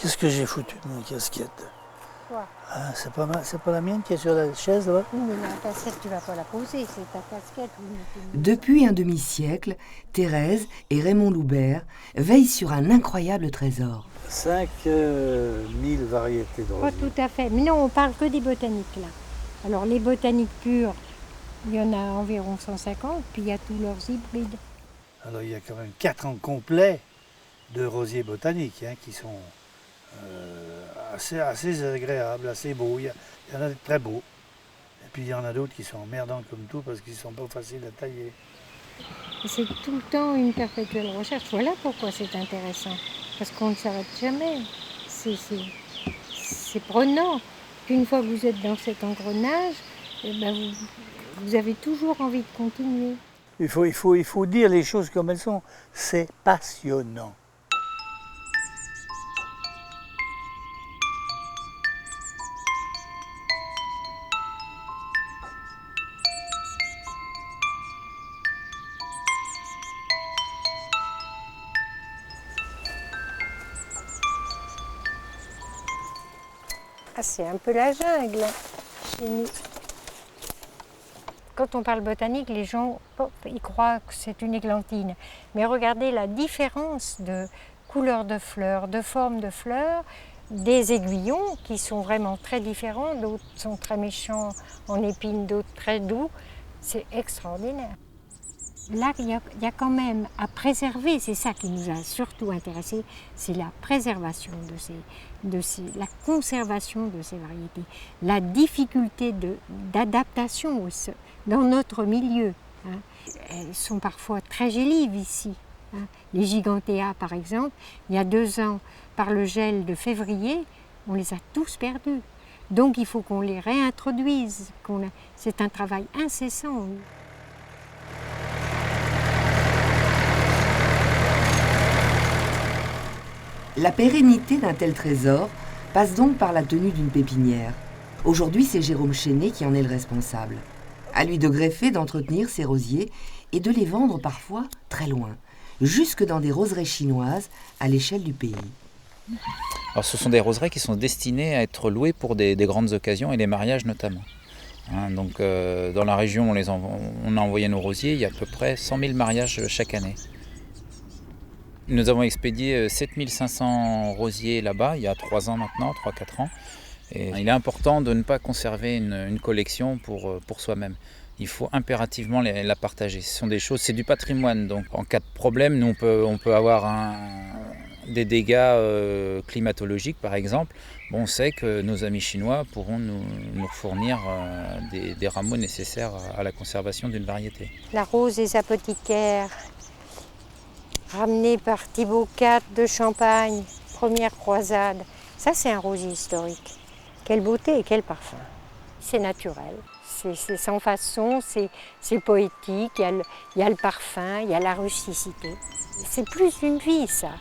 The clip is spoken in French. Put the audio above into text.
Qu'est-ce que j'ai foutu de ma casquette? Quoi? Ah, c'est pas la mienne qui est sur la chaise là? Oui, mais la casquette, tu vas pas la poser, c'est ta casquette. Depuis un demi-siècle, Thérèse et Raymond Loubert veillent sur un incroyable trésor. 5000 variétés de Pas rosiers. tout à fait. Mais non, on parle que des botaniques là. Alors les botaniques pures, il y en a environ 150, puis il y a tous leurs hybrides. Alors il y a quand même 4 ans complets de rosiers botaniques qui sont assez agréables, assez beaux. Il y en a de très beaux. Et puis il y en a d'autres qui sont emmerdants comme tout parce qu'ils ne sont pas faciles à tailler. C'est tout le temps une perpétuelle recherche. Voilà pourquoi c'est intéressant. Parce qu'on ne s'arrête jamais. C'est prenant. Une fois que vous êtes dans cet engrenage, eh ben vous avez toujours envie de continuer. Il faut dire les choses comme elles sont. C'est passionnant. Ah, c'est un peu la jungle chez nous. Quand on parle botanique, les gens ils croient que c'est une églantine. Mais regardez la différence de couleur de fleurs, de forme de fleurs, des aiguillons qui sont vraiment très différents. D'autres sont très méchants en épines, d'autres très doux. C'est extraordinaire. Là, il y a quand même à préserver, c'est ça qui nous a surtout intéressés, c'est la préservation la conservation de ces variétés, la difficulté d'adaptation dans notre milieu. Elles sont parfois très gélives ici. Les gigantéas, par exemple, il y a 2 ans, par le gel de février, on les a tous perdus. Donc il faut qu'on les réintroduise. C'est un travail incessant. La pérennité d'un tel trésor passe donc par la tenue d'une pépinière. Aujourd'hui, c'est Jérôme Chénet qui en est le responsable. À lui de greffer, d'entretenir ces rosiers et de les vendre parfois très loin, jusque dans des roseraies chinoises à l'échelle du pays. Alors, ce sont des roseraies qui sont destinées à être louées pour des grandes occasions et les mariages notamment. Donc, dans la région, on a envoyé nos rosiers, il y a à peu près 100 000 mariages chaque année. Nous avons expédié 7500 rosiers là-bas, il y a 3 ans maintenant, 3-4 ans. Et il est important de ne pas conserver une collection pour soi-même. Il faut impérativement la partager. Ce sont des choses, c'est du patrimoine. Donc en cas de problème, nous on peut avoir des dégâts climatologiques par exemple. On sait que nos amis chinois pourront nous fournir des rameaux nécessaires à la conservation d'une variété. La rose des apothicaires, ramenée par Thibaut IV de Champagne, première croisade. Ça, c'est un rosier historique. Quelle beauté et quel parfum. C'est naturel, c'est sans façon, c'est poétique, il y a le parfum, il y a la rusticité. C'est plus une vie, ça.